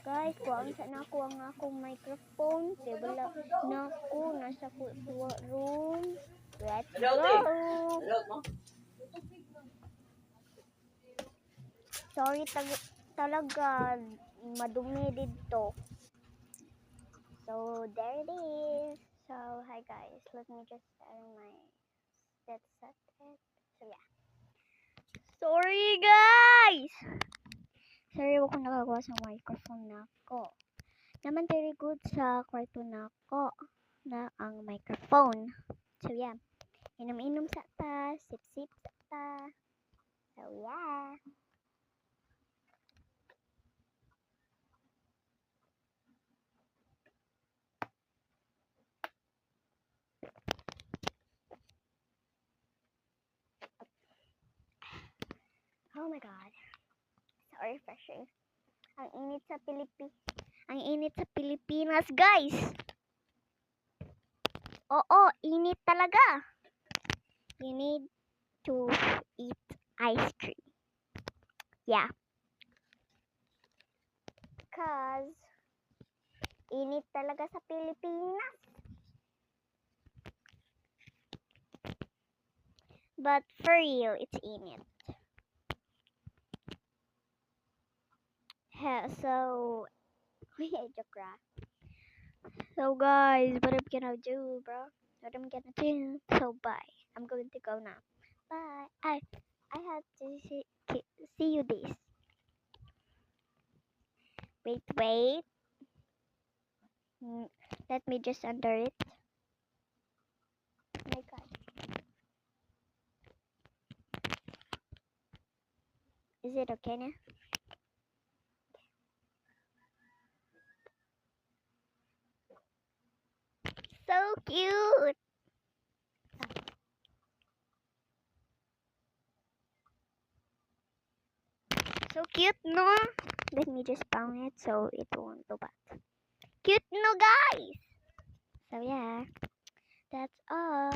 Guys, kuhaan sa nako ang akong microphone. Kaya wala nako nasa room. Let's go! Sorry talaga, madumi dito. So, there it is. So, hi guys. Let me just turn my set. So, yeah. Sorry guys! Sorry ako nakagawa sa microphone nako. Naman very good sa kwarto nako na ang microphone. So, yeah. Inom-inom sa ta, sip-sip sa ta. So, yeah. Oh my God. So refreshing. Ang init sa Pilipinas, guys. Oo, init talaga. You need to eat ice cream. Yeah. Cause init talaga sa Pilipinas. But for real, it's init. So, joke ra. So guys, what I'm gonna do, bro? What I'm gonna do? So bye. I'm going to go now. Bye. I have to see you this. Wait. Let me just under it. Oh my God. Is it okay now? So cute. So cute, no? Let me just pound it so it won't go back. Cute, no, guys? So yeah, that's all.